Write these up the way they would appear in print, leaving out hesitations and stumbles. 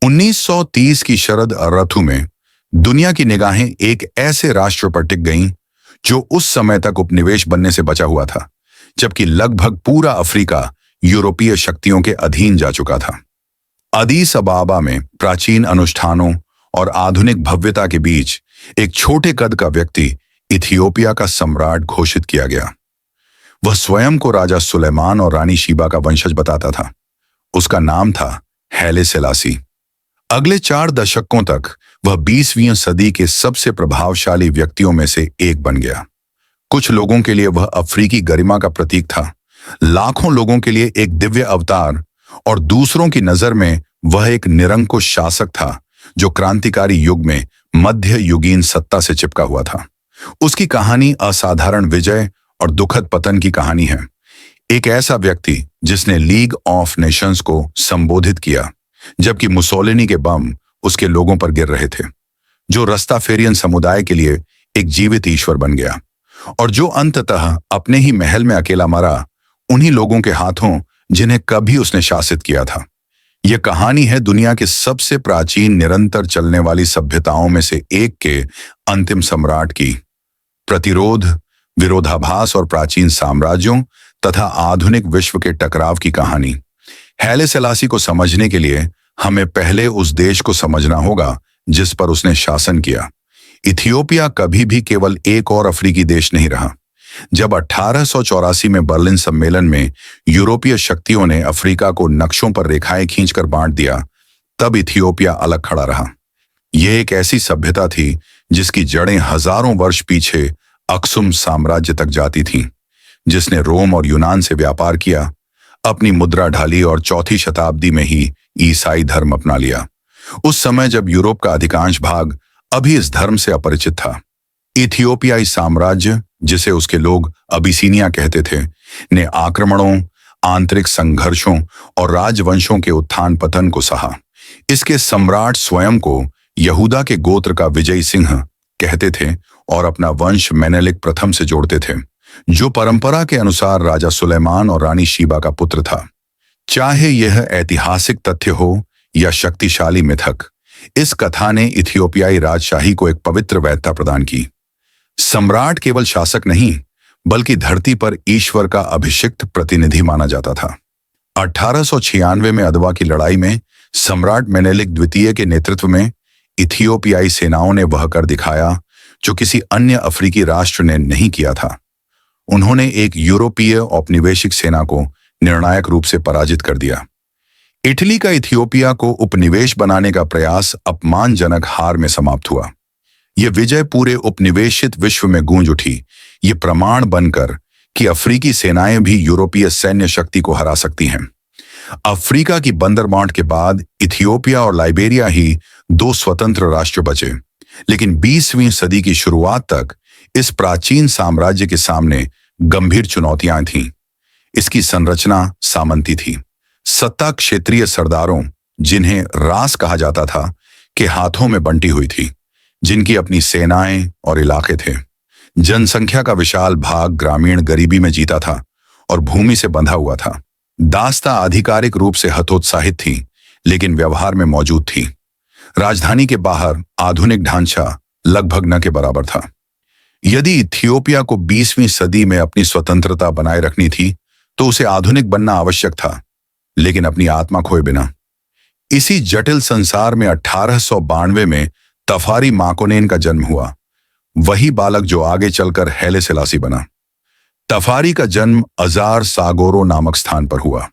1930 की शरद ऋतु में दुनिया की निगाहें एक ऐसे राष्ट्र पर टिक गईं जो उस समय तक उपनिवेश बनने से बचा हुआ था, जबकि लगभग पूरा अफ्रीका यूरोपीय शक्तियों के अधीन जा चुका था। अदीस अबाबा में प्राचीन अनुष्ठानों और आधुनिक भव्यता के बीच एक छोटे कद का व्यक्ति इथियोपिया का सम्राट घोषित किया गया। वह स्वयं को राजा सुलेमान और रानी शीबा का वंशज बताता था। उसका नाम था हैले सेलासी। अगले 4 दशकों तक वह 20वीं सदी के सबसे प्रभावशाली व्यक्तियों में से एक बन गया। कुछ लोगों के लिए वह अफ्रीकी गरिमा का प्रतीक था, लाखों लोगों के लिए एक दिव्य अवतार, और दूसरों की नजर में वह एक निरंकुश शासक था जो क्रांतिकारी युग में मध्य युगीन सत्ता से चिपका हुआ था। उसकी कहानी असाधारण विजय और दुखद पतन की कहानी है। एक ऐसा व्यक्ति जिसने लीग ऑफ नेशंस को संबोधित किया जबकि मुसोलिनी के बम उसके लोगों पर गिर रहे थे, जो रस्ताफेरियन समुदाय के लिए एक जीवित ईश्वर बन गया, और जो अंततः अपने ही महल में अकेला मरा, उन्हीं लोगों के हाथों जिन्हें कभी उसने शासित किया था। यह कहानी है दुनिया के सबसे प्राचीन निरंतर चलने वाली सभ्यताओं में से एक के अंतिम सम्राट की। प्रतिरोध, विरोधाभास और प्राचीन साम्राज्यों तथा आधुनिक विश्व के टकराव की कहानी। हैले सेलासी को समझने के लिए हमें पहले उस देश को समझना होगा जिस पर उसने शासन किया। इथियोपिया कभी भी केवल एक और अफ्रीकी देश नहीं रहा। जब 1884 में बर्लिन सम्मेलन में यूरोपीय शक्तियों ने अफ्रीका को नक्शों पर रेखाएं खींचकर बांट दिया, तब इथियोपिया अलग खड़ा रहा। यह एक ऐसी सभ्यता थी जिसकी जड़ें हजारों वर्ष पीछे अक्सुम साम्राज्य तक जाती थीं, जिसने रोम और यूनान से व्यापार किया, अपनी मुद्रा ढाली और 4वीं शताब्दी में ही ईसाई धर्म अपना लिया। उस समय जब यूरोप का अधिकांश भाग अभी इस धर्म से अपरिचित था। इथियोपियाई साम्राज्य, जिसे उसके लोग अबिसिनिया कहते थे, ने आक्रमणों, आंतरिक संघर्षों और राजवंशों के उत्थान पतन को सहा। इसके सम्राट स्वयं को यहूदा के गोत्र का विजयी सिंह कहते थे और अपना वंश मेनेलिक प्रथम से जोड़ते थे, जो परंपरा के अनुसार राजा सुलेमान और रानी शीबा का पुत्र था। चाहे यह ऐतिहासिक तथ्य हो या शक्तिशाली मिथक, इस कथा ने इथियोपियाई राजशाही को एक पवित्र वैधता प्रदान की। सम्राट केवल शासक नहीं, बल्कि धरती पर ईश्वर का अभिषिक्त प्रतिनिधि माना जाता था। 1896 में अदवा की लड़ाई में सम्राट मेनेलिक द्वितीय के नेतृत्व में इथियोपियाई सेनाओं ने वह कर दिखाया जो किसी अन्य अफ्रीकी राष्ट्र ने नहीं किया था। उन्होंने एक यूरोपीय औपनिवेशिक सेना को निर्णायक रूप से पराजित कर दिया। इटली का इथियोपिया को उपनिवेश बनाने का प्रयास अपमानजनक हार में समाप्त हुआ। यह विजय पूरे उपनिवेशित विश्व में गूंज उठी, ये प्रमाण बनकर कि अफ्रीकी सेनाएं भी यूरोपीय सैन्य शक्ति को हरा सकती हैं। अफ्रीका की बंदरबांट के बाद इथियोपिया और लाइबेरिया ही 2 स्वतंत्र राष्ट्र बचे, लेकिन 20वीं सदी की शुरुआत तक इस प्राचीन साम्राज्य के सामने गंभीर चुनौतियां थीं। इसकी संरचना सामंती थी। सत्ता क्षेत्रीय सरदारों, जिन्हें रास कहा जाता था, के हाथों में बंटी हुई थी, जिनकी अपनी सेनाएं और इलाके थे। जनसंख्या का विशाल भाग ग्रामीण गरीबी में जीता था और भूमि से बंधा हुआ था। दास्ता आधिकारिक रूप से हतोत्साहित थी, लेकिन व्यवहार में मौजूद थी। राजधानी के बाहर आधुनिक ढांचा लगभग न के बराबर था। यदि इथियोपिया को 20वीं सदी में अपनी स्वतंत्रता बनाए रखनी थी, तो उसे आधुनिक बनना आवश्यक था, लेकिन अपनी आत्मा खोए बिना। इसी जटिल संसार में 1892 में तफारी माकोनेन का जन्म हुआ, वही बालक जो आगे चलकर हैले सेलासी बना। तफारी का जन्म अजार सागोरो नामक स्थान पर हुआ।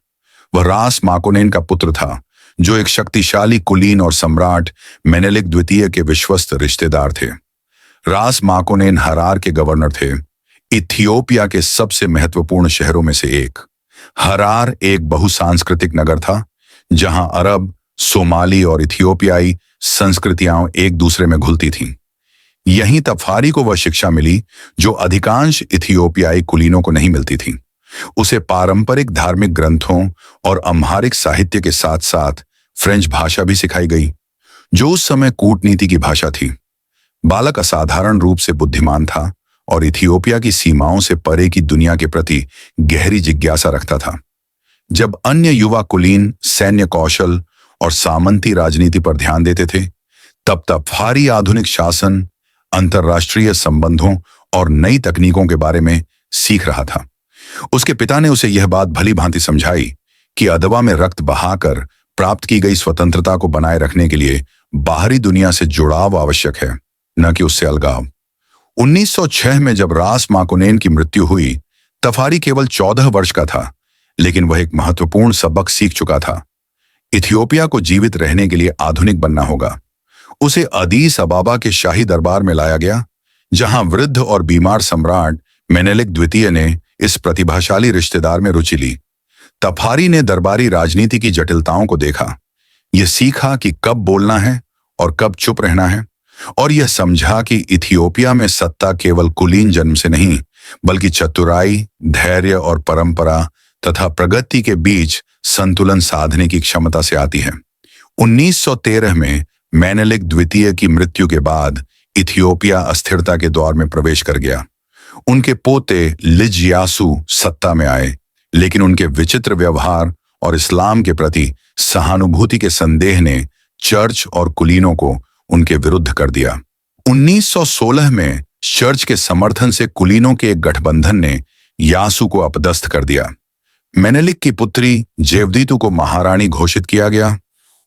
वह रास माकोनेन का पुत्र था, जो एक शक्तिशाली कुलीन और सम्राट मेनेलिक द्वितीय के विश्वस्त रिश्तेदार थे। रास माकोनेन हरार के गवर्नर थे, इथियोपिया के सबसे महत्वपूर्ण शहरों में से एक। हरार एक बहुसांस्कृतिक नगर था, जहां अरब, सोमाली और इथियोपियाई संस्कृतियां एक दूसरे में घुलती थीं। यहीं तफारी को वह शिक्षा मिली जो अधिकांश इथियोपियाई कुलीनों को नहीं मिलती थी। उसे पारंपरिक धार्मिक ग्रंथों और अम्हारिक साहित्य के साथ साथ फ्रेंच भाषा भी सिखाई गई, जो उस समय कूटनीति की भाषा थी। बालक असाधारण रूप से बुद्धिमान था और इथियोपिया की सीमाओं से परे की दुनिया के प्रति गहरी जिज्ञासा रखता था। जब अन्य युवा कुलीन सैन्य कौशल और सामंती राजनीति पर ध्यान देते थे, तब तफारी आधुनिक शासन, अंतर्राष्ट्रीय संबंधों और नई तकनीकों के बारे में सीख रहा था। उसके पिता ने उसे यह बात भली भांति समझाई कि अदवा में रक्त बहाकर प्राप्त की गई स्वतंत्रता को बनाए रखने के लिए बाहरी दुनिया से जुड़ाव आवश्यक है, न कि उससे अलगाव। 1906 में जब रास माकोनेन की मृत्यु हुई, तफारी केवल 14 वर्ष का था, लेकिन वह एक महत्वपूर्ण सबक सीख चुका था। इथियोपिया को जीवित रहने के लिए आधुनिक बनना होगा। उसे अदीस अबाबा के शाही दरबार में लाया गया, जहां वृद्ध और बीमार सम्राट मेनेलिक द्वितीय ने इस प्रतिभाशाली रिश्तेदार में रुचि ली। तफारी ने दरबारी राजनीति की जटिलताओं को देखा, यह सीखा कि कब बोलना है और कब चुप रहना है, और यह समझा कि इथियोपिया में सत्ता केवल कुलीन जन्म से नहीं, बल्कि चतुराई, धैर्य और परंपरा तथा प्रगति के बीच संतुलन साधने की क्षमता से आती है। 1913 में मेनेलिक द्वितीय की मृत्यु के बाद इथियोपिया अस्थिरता के दौर में प्रवेश कर गया। उनके पोते लिजयासु सत्ता में आए, लेकिन उनके विचित्र व्यवहार और इस्लाम के प्रति सहानुभूति के संदेह ने चर्च और कुलीनों को उनके विरुद्ध कर दिया। 1916 में चर्च के समर्थन से कुलीनों के एक गठबंधन ने यासु को अपदस्थ कर दिया। मेनेलिक की पुत्री जेवदीतु को महारानी घोषित किया गया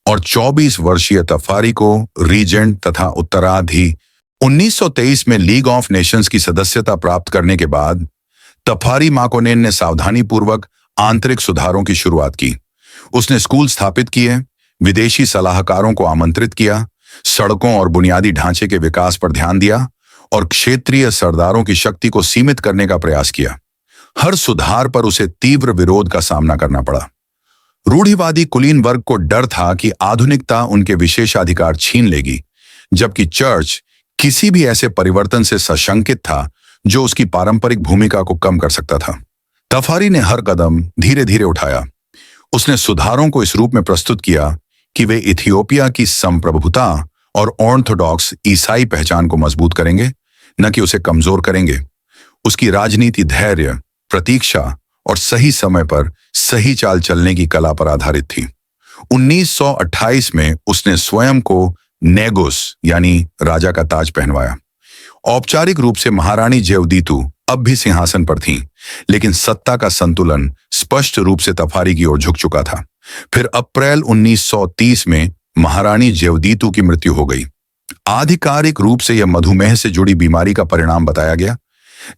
और 24 वर्षीय तफारी को रीजेंट तथा उत्तराधि। 1923 में लीग ऑफ नेशंस की सदस्यता प्राप्त करने के बाद तफारी माकोनेन ने सावधानीपूर्वक आंतरिक सुधारों की शुरुआत की। उसने स्कूल स्थापित किए, विदेशी सलाहकारों को आमंत्रित किया, सड़कों और बुनियादी ढांचे के विकास पर ध्यान दिया और क्षेत्रीय सरदारों की शक्ति को सीमित करने का प्रयास किया। हर सुधार पर उसे तीव्र विरोध का सामना करना पड़ा। रूढ़िवादी कुलीन वर्ग को डर था कि आधुनिकता उनके विशेषाधिकार छीन लेगी, जबकि चर्च किसी भी ऐसे परिवर्तन से सशंकित था जो उसकी पारंपरिक भूमिका को कम कर सकता था। तफारी ने हर कदम धीरे धीरे उठाया। उसने सुधारों को इस रूप में प्रस्तुत किया कि वे इथियोपिया की संप्रभुता और ऑर्थोडॉक्स ईसाई पहचान को मजबूत करेंगे, न कि उसे कमजोर करेंगे। उसकी राजनीति धैर्य, प्रतीक्षा और सही समय पर सही चाल चलने की कला पर आधारित थी। 1928 में उसने स्वयं को नेगुस यानी राजा का ताज पहनवाया। औपचारिक रूप से महारानी जेवदीतु अब भी सिंहासन पर थीं, लेकिन सत्ता का संतुलन स्पष्ट रूप से तफारी की ओर झुक चुका था। फिर अप्रैल 1930 में महारानी जेवदीतु की मृत्यु हो गई। आधिकारिक रूप से यह मधुमेह से जुड़ी बीमारी का परिणाम बताया गया,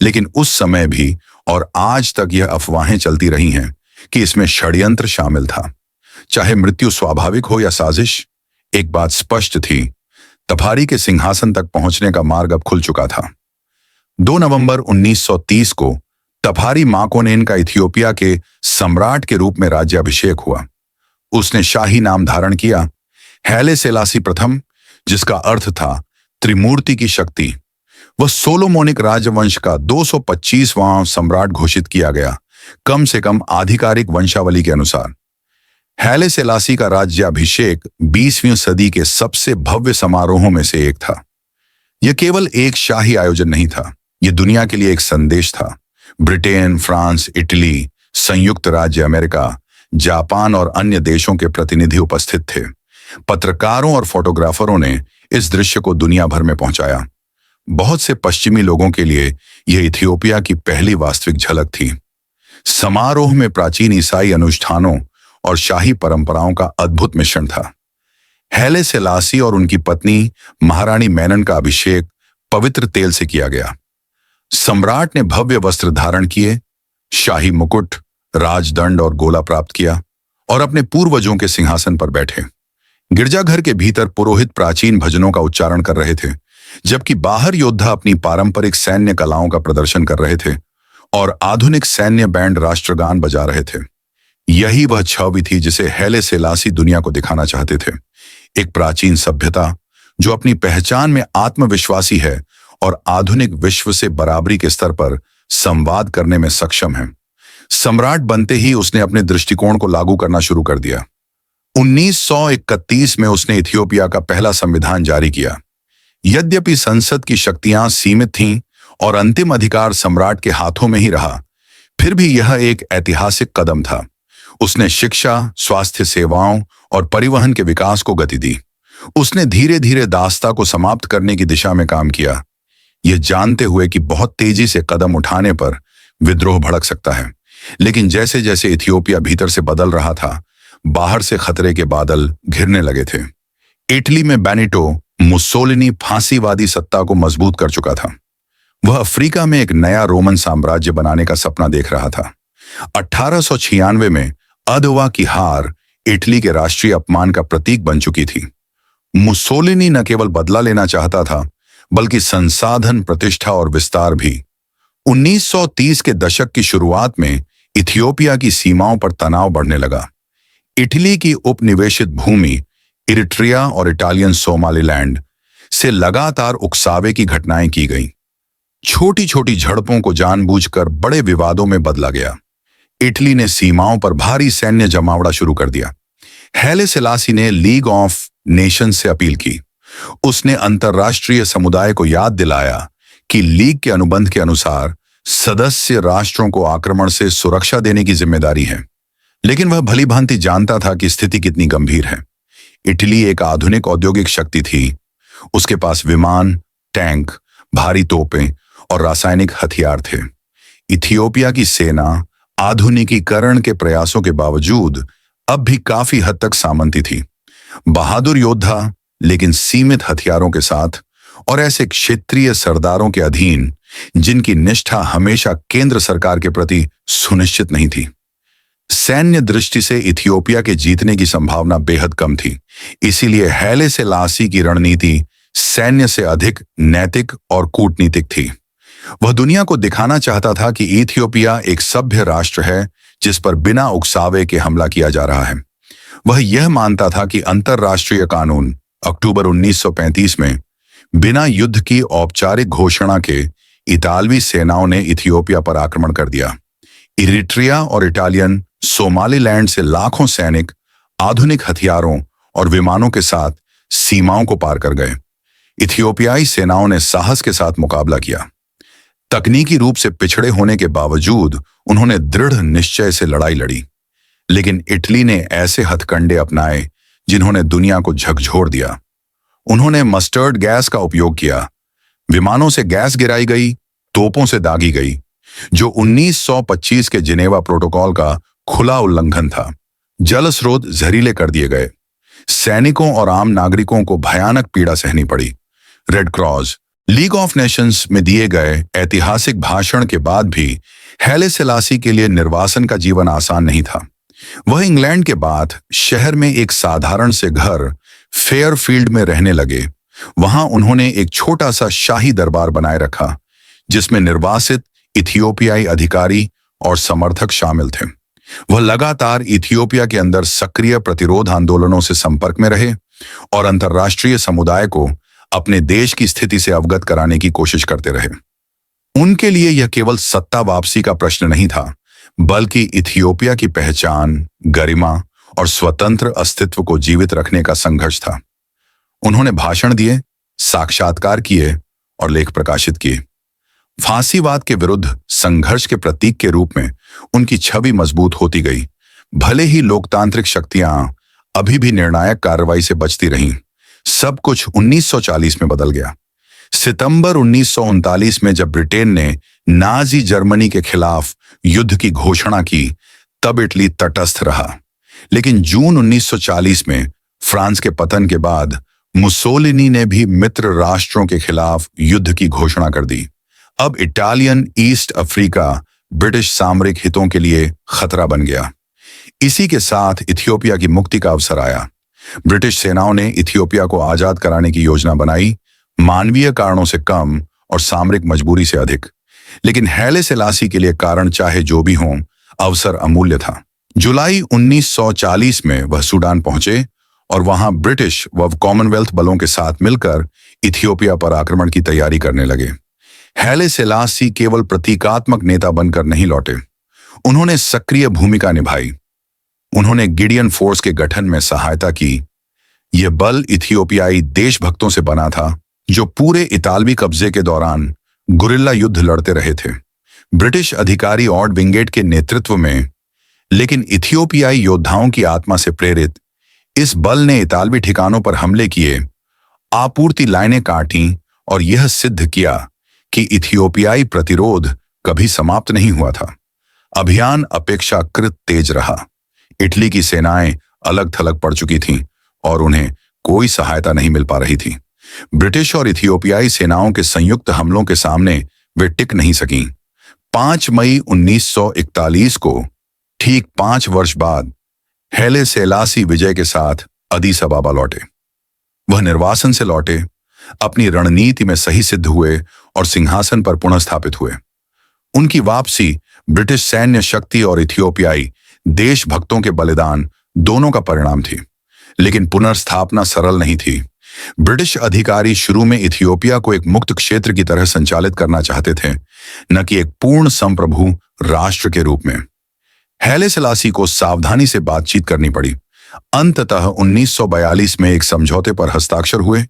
लेकिन उस समय भी और आज तक यह अफवाहें चलती रही हैं कि इसमें षड्यंत्र शामिल था। चाहे मृत्यु स्वाभाविक हो या साजिश, एक बात स्पष्ट थी, तफारी के सिंहासन तक पहुंचने का मार्ग अब खुल चुका था। 2 नवंबर 1930 को तफारी माकोनेन का इथियोपिया के सम्राट के रूप में राज्याभिषेक हुआ। उसने शाही नाम धारण किया, हैले सेलासी प्रथम, जिसका अर्थ था त्रिमूर्ति की शक्ति। वह सोलोमोनिक राजवंश का 225वां सम्राट घोषित किया गया, कम से कम आधिकारिक वंशावली के अनुसार। हैले सेलासी का राज्याभिषेक 20वीं सदी के सबसे भव्य समारोहों में से एक था। यह केवल एक शाही आयोजन नहीं था, यह दुनिया के लिए एक संदेश था। ब्रिटेन, फ्रांस, इटली, संयुक्त राज्य अमेरिका, जापान और अन्य देशों के प्रतिनिधि उपस्थित थे। पत्रकारों और फोटोग्राफरों ने इस दृश्य को दुनिया भर में पहुंचाया। बहुत से पश्चिमी लोगों के लिए यह इथियोपिया की पहली वास्तविक झलक थी। समारोह में प्राचीन ईसाई अनुष्ठानों और शाही परंपराओं का अद्भुत मिश्रण था। हैले सेलासी और उनकी पत्नी महारानी मेनन का अभिषेक पवित्र तेल से किया गया। सम्राट ने भव्य वस्त्र धारण किए, शाही मुकुट, राजदंड और गोला प्राप्त किया और अपने पूर्वजों के सिंहासन पर बैठे। गिरजाघर के भीतर पुरोहित प्राचीन भजनों का उच्चारण कर रहे थे, जबकि बाहर योद्धा अपनी पारंपरिक सैन्य कलाओं का प्रदर्शन कर रहे थे और आधुनिक सैन्य बैंड राष्ट्रगान बजा रहे थे। यही वह छवि थी जिसे हैले सेलासी दुनिया को दिखाना चाहते थे। एक प्राचीन सभ्यता जो अपनी पहचान में आत्मविश्वासी है और आधुनिक विश्व से बराबरी के स्तर पर संवाद करने में सक्षम है। सम्राट बनते ही उसने अपने दृष्टिकोण को लागू करना शुरू कर दिया। 1931 में उसने इथियोपिया का पहला संविधान जारी किया। यद्यपि संसद की शक्तियां सीमित थीं और अंतिम अधिकार सम्राट के हाथों में ही रहा, फिर भी यह एक ऐतिहासिक कदम था। उसने शिक्षा, स्वास्थ्य सेवाओं और परिवहन के विकास को गति दी। उसने धीरे धीरे दास्ता को समाप्त करने की दिशा में काम किया, यह जानते हुए कि बहुत तेजी से कदम उठाने पर विद्रोह भड़क सकता है। लेकिन जैसे जैसे इथियोपिया भीतर से बदल रहा था, बाहर से खतरे के बादल घिरने लगे थे। इटली में बेनिटो मुसोलिनी फांसीवादी सत्ता को मजबूत कर चुका था। वह अफ्रीका में एक नया रोमन साम्राज्य बनाने का सपना देख रहा था। 1896 में अदवा की हार इटली के राष्ट्रीय अपमान का प्रतीक बन चुकी थी। मुसोलिनी न केवल बदला लेना चाहता था, बल्कि संसाधन, प्रतिष्ठा और विस्तार भी। 1930 के दशक की शुरुआत में इथियोपिया की सीमाओं पर तनाव बढ़ने लगा। इटली की उपनिवेशित भूमि इरिट्रिया और इटालियन सोमालीलैंड से लगातार उकसावे की घटनाएं की गईं। छोटी छोटी झड़पों को जानबूझकर बड़े विवादों में बदला गया। इटली ने सीमाओं पर भारी सैन्य जमावड़ा शुरू कर दिया। हैले सेलासी ने लीग ऑफ नेशंस से अपील की। उसने अंतर्राष्ट्रीय समुदाय को याद दिलाया कि लीग के अनुबंध के अनुसार सदस्य राष्ट्रों को आक्रमण से सुरक्षा देने की जिम्मेदारी है। लेकिन वह भलीभांति जानता था कि स्थिति कितनी गंभीर है। इटली एक आधुनिक औद्योगिक शक्ति थी। उसके पास विमान, टैंक, भारी तोपें और रासायनिक हथियार थे। इथियोपिया की सेना आधुनिकीकरण के प्रयासों के बावजूद अब भी काफी हद तक सामंती थी। बहादुर योद्धा, लेकिन सीमित हथियारों के साथ, और ऐसे क्षेत्रीय सरदारों के अधीन जिनकी निष्ठा हमेशा केंद्र सरकार के प्रति सुनिश्चित नहीं थी। सैन्य दृष्टि से इथियोपिया के जीतने की संभावना बेहद कम थी। इसीलिए हैले सेलासी की रणनीति सैन्य से अधिक नैतिक और कूटनीतिक थी। वह दुनिया को दिखाना चाहता था कि इथियोपिया एक सभ्य राष्ट्र है जिस पर बिना उकसावे के हमला किया जा रहा है। वह यह मानता था कि अंतर्राष्ट्रीय कानून अक्टूबर 1935 में बिना युद्ध की औपचारिक घोषणा के इतालवी सेनाओं ने इथियोपिया पर आक्रमण कर दिया। इरिट्रिया और इटालियन सोमालीलैंड से लाखों सैनिक आधुनिक हथियारों और विमानों के साथ सीमाओं को पार कर गए। इथियोपियाई सेनाओं ने साहस के साथ मुकाबला किया। तकनीकी रूप से पिछड़े होने के बावजूद उन्होंने दृढ़ निश्चय से लड़ाई लड़ी। लेकिन इटली ने ऐसे हथकंडे अपनाए जिन्होंने दुनिया को झकझोर दिया। उन्होंने मस्टर्ड गैस का उपयोग किया। विमानों से गैस गिराई गई, तोपों से दागी गई, जो 1925 के जिनेवा प्रोटोकॉल का खुला उल्लंघन था। जल स्रोत जहरीले कर दिए गए। सैनिकों और आम नागरिकों को भयानक पीड़ा सहनी पड़ी। Red cross, league of Nations में दिए गए ऐतिहासिक भाषण के बाद भी हैले सेलासी के लिए निर्वासन का जीवन आसान नहीं था। वह इंग्लैंड के बाद शहर में एक साधारण से घर फेयरफील्ड में रहने लगे। वहां उन्होंने एक छोटा सा शाही दरबार बनाए रखा, जिसमें निर्वासित इथियोपियाई अधिकारी और समर्थक शामिल थे। वह लगातार इथियोपिया के अंदर सक्रिय प्रतिरोध आंदोलनों से संपर्क में रहे और अंतर्राष्ट्रीय समुदाय को अपने देश की स्थिति से अवगत कराने की कोशिश करते रहे। उनके लिए यह केवल सत्ता वापसी का प्रश्न नहीं था, बल्कि इथियोपिया की पहचान, गरिमा और स्वतंत्र अस्तित्व को जीवित रखने का संघर्ष था। उन्होंने भाषण दिए, साक्षात्कार किए और लेख प्रकाशित किए। फांसीवाद के विरुद्ध संघर्ष के प्रतीक के रूप में उनकी छवि मजबूत होती गई। भले ही लोकतांत्रिक शक्तियां अभी भी निर्णायक कार्रवाई से बचती रहीं, सब कुछ 1940 में बदल गया। सितंबर 1939 में जब ब्रिटेन ने नाजी जर्मनी के खिलाफ युद्ध की घोषणा की, तब इटली तटस्थ रहा। लेकिन जून 1940 में फ्रांस के पतन के बाद मुसोलिनी ने भी मित्र राष्ट्रों के खिलाफ युद्ध की घोषणा कर दी। अब इटालियन ईस्ट अफ्रीका ब्रिटिश सामरिक हितों के लिए खतरा बन गया। इसी के साथ इथियोपिया की मुक्ति का अवसर आया। ब्रिटिश सेनाओं ने इथियोपिया को आजाद कराने की योजना बनाई, मानवीय कारणों से कम और सामरिक मजबूरी से अधिक। लेकिन हैले सेलासी के लिए कारण चाहे जो भी हों, अवसर अमूल्य था। जुलाई 1940 में वह सूडान पहुंचे और वहां ब्रिटिश व कॉमनवेल्थ बलों के साथ मिलकर इथियोपिया पर आक्रमण की तैयारी करने लगे। हैले सेलासी केवल प्रतीकात्मक नेता बनकर नहीं लौटे, उन्होंने सक्रिय भूमिका निभाई। उन्होंने गिडियन फोर्स के गठन में सहायता की। यह बल इथियोपियाई देशभक्तों से बना था जो पूरे इतालवी कब्जे के दौरान गुरिल्ला युद्ध लड़ते रहे थे, ब्रिटिश अधिकारी ऑड विंगेट के नेतृत्व में। लेकिन इथियोपियाई योद्धाओं की आत्मा से प्रेरित इस बल ने इतालवी ठिकानों पर हमले किए, आपूर्ति लाइनें काटी और यह सिद्ध किया कि इथियोपियाई प्रतिरोध कभी समाप्त नहीं हुआ था। अभियान अपेक्षाकृत तेज रहा। इटली की सेनाएं अलग थलग पड़ चुकी थीं और उन्हें कोई सहायता नहीं मिल पा रही थी। ब्रिटिश और इथियोपियाई सेनाओं के संयुक्त हमलों के सामने वे टिक नहीं सकीं। 5 मई 1941 को, ठीक 5 वर्ष बाद, हैले सेलासी विजय के साथ अदीस अबाबा लौटे। वह निर्वासन से लौटे, अपनी रणनीति में सही सिद्ध हुए और सिंहासन पर पुनः स्थापित हुए। उनकी वापसी ब्रिटिश सैन्य शक्ति और इथियोपियाई देशभक्तों के बलिदान दोनों का परिणाम थी, लेकिन पुनर्स्थापना सरल नहीं थी। ब्रिटिश अधिकारी शुरू में इथियोपिया को एक मुक्त क्षेत्र की तरह संचालित करना चाहते थे, न कि एक पूर्ण संप्रभु राष्ट्र के रूप में। हैले सेलासी को सावधानी से बातचीत करनी पड़ी। अंततः 1942 में एक समझौते पर हस्ताक्षर हुए,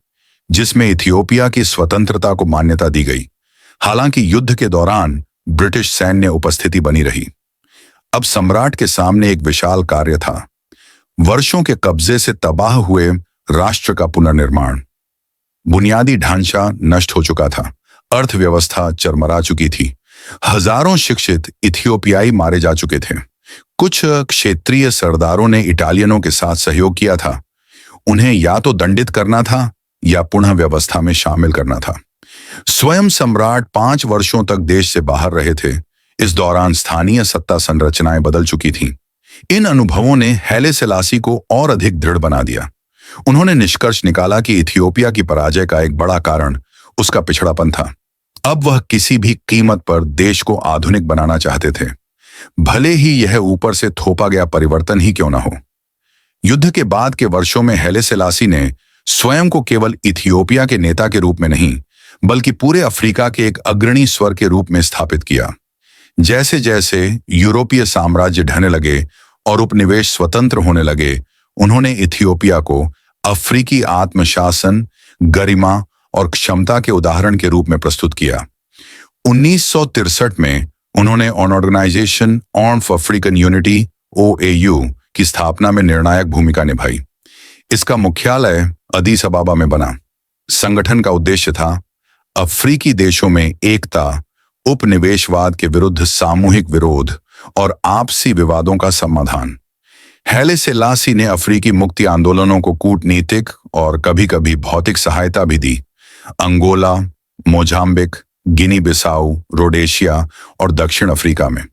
जिसमें इथियोपिया की स्वतंत्रता को मान्यता दी गई। हालांकि युद्ध के दौरान ब्रिटिश सैन्य उपस्थिति बनी रही। अब सम्राट के सामने एक विशाल कार्य था, वर्षों के कब्जे से तबाह हुए राष्ट्र का पुनर्निर्माण। बुनियादी ढांचा नष्ट हो चुका था, अर्थव्यवस्था चरमरा चुकी थी, हजारों शिक्षित इथियोपियाई मारे जा चुके थे। कुछ क्षेत्रीय सरदारों ने इटालियनों के साथ सहयोग किया था। उन्हें या तो दंडित करना था या पुनः व्यवस्था में शामिल करना था। स्वयं सम्राट 5 वर्षों तक देश से बाहर रहे थे। इस दौरान स्थानीय सत्ता संरचनाएं बदल चुकी थीं। इन अनुभवों ने हैले सेलासी को और अधिक दृढ़ बना दिया। उन्होंने निष्कर्ष निकाला कि इथियोपिया की पराजय का एक बड़ा कारण उसका पिछड़ापन था। अब वह किसी भी कीमत पर देश को आधुनिक बनाना चाहते थे, भले ही यह ऊपर से थोपा गया परिवर्तन ही क्यों न हो। युद्ध के बाद के वर्षों में हैले सेलासी ने स्वयं को केवल इथियोपिया के नेता के रूप में नहीं, बल्कि पूरे अफ्रीका के एक अग्रणी स्वर के रूप में स्थापित किया। जैसे जैसे यूरोपीय साम्राज्य ढहने लगे और उपनिवेश स्वतंत्र होने लगे, उन्होंने इथियोपिया को अफ्रीकी आत्मशासन, गरिमा और क्षमता के उदाहरण के रूप में प्रस्तुत किया। 1963 में उन्होंने organisation of African unity OAU की स्थापना में निर्णायक भूमिका निभाई। इसका मुख्यालय अदीस अबाबा में बना। संगठन का उद्देश्य था अफ्रीकी देशों में एकता, उपनिवेशवाद के विरुद्ध सामूहिक विरोध और आपसी विवादों का समाधान। हैले सेलासी ने अफ्रीकी मुक्ति आंदोलनों को कूटनीतिक और कभी-कभी भौतिक सहायता भी दी। अंगोला, मोजाम्बिक, गिनी बिसाऊ, रोडेशिया और दक्षिण अफ्रीका में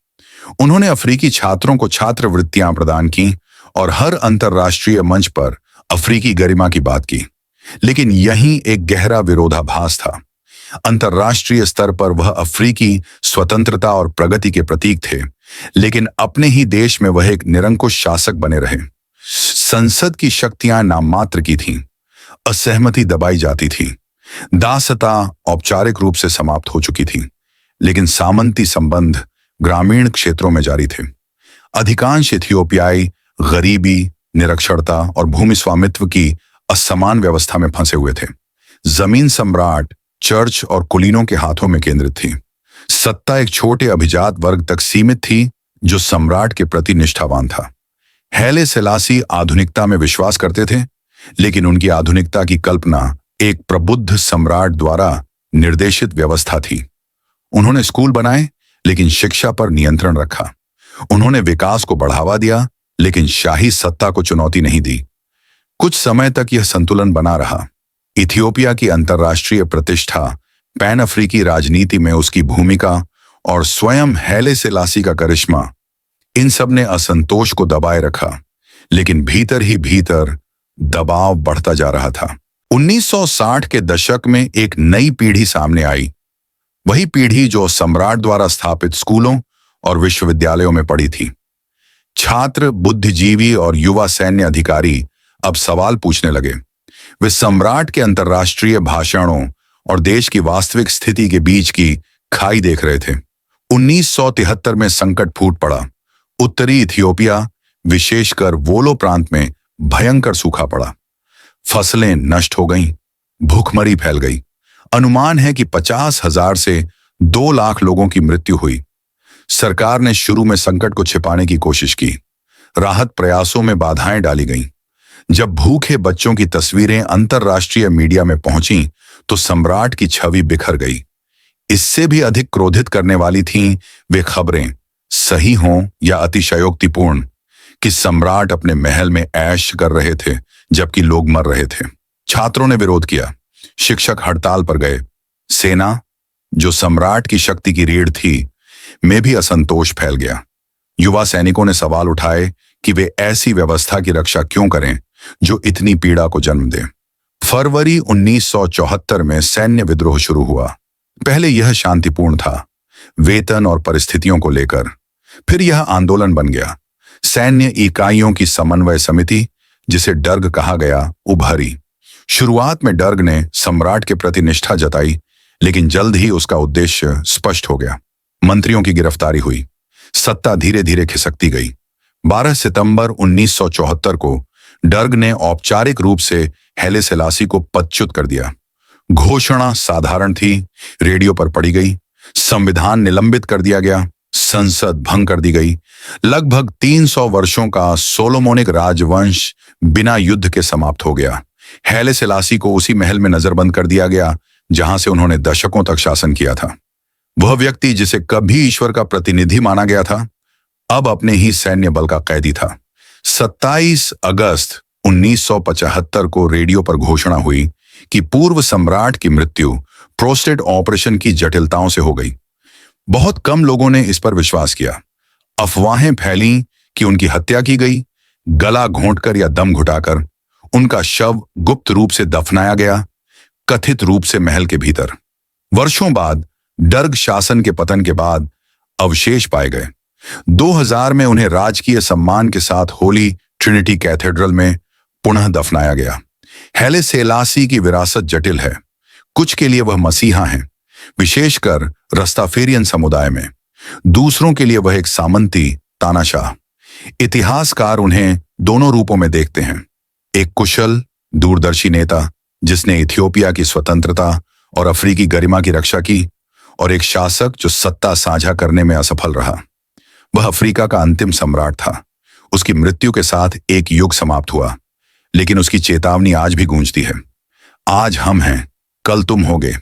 उन्होंने अफ्रीकी छात्रों को छात्रवृत्तियां प्रदान की और हर अंतर्राष्ट्रीय मंच पर अफ्रीकी गरिमा की बात की। लेकिन यहीं एक गहरा विरोधाभास था। अंतर्राष्ट्रीय स्तर पर वह अफ्रीकी स्वतंत्रता और प्रगति के प्रतीक थे, लेकिन अपने ही देश में वह एक निरंकुश शासक बने रहे। संसद की शक्तियां नाममात्र की थीं, असहमति दबाई जाती थी, दासता औपचारिक रूप से समाप्त हो चुकी थी, लेकिन सामंती संबंध ग्रामीण क्षेत्रों में जारी थे। अधिकांश इथियोपियाई गरीबी, निरक्षरता और भूमि स्वामित्व की असमान व्यवस्था में फंसे हुए थे। जमीन सम्राट, चर्च और कुलीनों के हाथों में केंद्रित थी। सत्ता एक छोटे अभिजात वर्ग तक सीमित थी, जो सम्राट के प्रति निष्ठावान था। हैले सेलासी आधुनिकता में विश्वास करते थे, लेकिन उनकी आधुनिकता की कल्पना एक प्रबुद्ध सम्राट द्वारा निर्देशित व्यवस्था थी। उन्होंने स्कूल बनाए, लेकिन शिक्षा पर नियंत्रण रखा। उन्होंने विकास को बढ़ावा दिया, लेकिन शाही सत्ता को चुनौती नहीं दी। कुछ समय तक यह संतुलन बना रहा। इथियोपिया की अंतर्राष्ट्रीय प्रतिष्ठा, पैन अफ्रीकी राजनीति में उसकी भूमिका और स्वयं हैले सेलासी का करिश्मा, इन सब ने असंतोष को दबाए रखा, लेकिन भीतर ही भीतर दबाव बढ़ता जा रहा था। 1960 के दशक में एक नई पीढ़ी सामने आई, वही पीढ़ी जो सम्राट द्वारा स्थापित स्कूलों और विश्वविद्यालयों में पढ़ी थी। छात्र, बुद्धिजीवी और युवा सैन्य अधिकारी अब सवाल पूछने लगे। वे सम्राट के अंतर्राष्ट्रीय भाषणों और देश की वास्तविक स्थिति के बीच की खाई देख रहे थे। 1973 में संकट फूट पड़ा। उत्तरी इथियोपिया, विशेषकर वोलो प्रांत में भयंकर सूखा पड़ा। फसलें नष्ट हो गईं, भूखमरी फैल गई। अनुमान है कि 50,000 से 2 लाख लोगों की मृत्यु हुई। सरकार ने शुरू में संकट को छिपाने की कोशिश की। राहत प्रयासों में बाधाएं डाली गईं। जब भूखे बच्चों की तस्वीरें अंतर्राष्ट्रीय मीडिया में पहुंची तो सम्राट की छवि बिखर गई। इससे भी अधिक क्रोधित करने वाली थीं वे खबरें, सही हों या अतिशयोक्तिपूर्ण, कि सम्राट अपने महल में ऐश कर रहे थे जबकि लोग मर रहे थे। छात्रों ने विरोध किया, शिक्षक हड़ताल पर गए। सेना, जो सम्राट की शक्ति की रीढ़ थी, में भी असंतोष फैल गया। युवा सैनिकों ने सवाल उठाए कि वे ऐसी व्यवस्था की रक्षा क्यों करें जो इतनी पीड़ा को जन्म दे। फरवरी 1974 में सैन्य विद्रोह शुरू हुआ। पहले यह शांतिपूर्ण था, वेतन और परिस्थितियों को लेकर। फिर यह आंदोलन बन गया। सैन्य इकाइयों की समन्वय समिति, जिसे डर्ग कहा गया, उभरी। शुरुआत में डर्ग ने सम्राट के प्रति निष्ठा जताई, लेकिन जल्द ही उसका उद्देश्य स्पष्ट हो गया। मंत्रियों की गिरफ्तारी हुई, सत्ता धीरे धीरे खिसकती गई। 12 सितंबर 1974 को डर्ग ने औपचारिक रूप से हैले सेलासी को पदच्युत कर दिया। घोषणा साधारण थी, रेडियो पर पढ़ी गई। संविधान निलंबित कर दिया गया, संसद भंग कर दी गई। लगभग 300 वर्षों का सोलोमोनिक राजवंश बिना युद्ध के समाप्त हो गया। हैले सेलासी को उसी महल में नजरबंद कर दिया गया जहां से उन्होंने दशकों तक शासन किया था। वह व्यक्ति जिसे कभी ईश्वर का प्रतिनिधि माना गया था, अब अपने ही सैन्य बल का कैदी था। 27 अगस्त 1975 को रेडियो पर घोषणा हुई कि पूर्व सम्राट की मृत्यु प्रोस्टेट ऑपरेशन की जटिलताओं से हो गई। बहुत कम लोगों ने इस पर विश्वास किया। अफवाहें फैलीं कि उनकी हत्या की गई, गला घोंटकर या दम घुटाकर। उनका शव गुप्त रूप से दफनाया गया, कथित रूप से महल के भीतर। वर्षों बाद डर्ग शासन के पतन के बाद अवशेष पाए गए। 2000 में उन्हें राजकीय सम्मान के साथ होली ट्रिनिटी कैथेड्रल में पुनः दफनाया गया। हैले सेलासी की विरासत जटिल है। कुछ के लिए वह मसीहा हैं, विशेषकर रस्ताफेरियन समुदाय में। दूसरों के लिए वह एक सामंती तानाशाह। इतिहासकार उन्हें दोनों रूपों में देखते हैं, एक कुशल दूरदर्शी नेता जिसने इथियोपिया की स्वतंत्रता और अफ्रीकी गरिमा की रक्षा की, और एक शासक जो सत्ता साझा करने में असफल रहा। वह अफ्रीका का अंतिम सम्राट था। उसकी मृत्यु के साथ एक युग समाप्त हुआ, लेकिन उसकी चेतावनी आज भी गूंजती है। आज हम हैं, कल तुम होगे।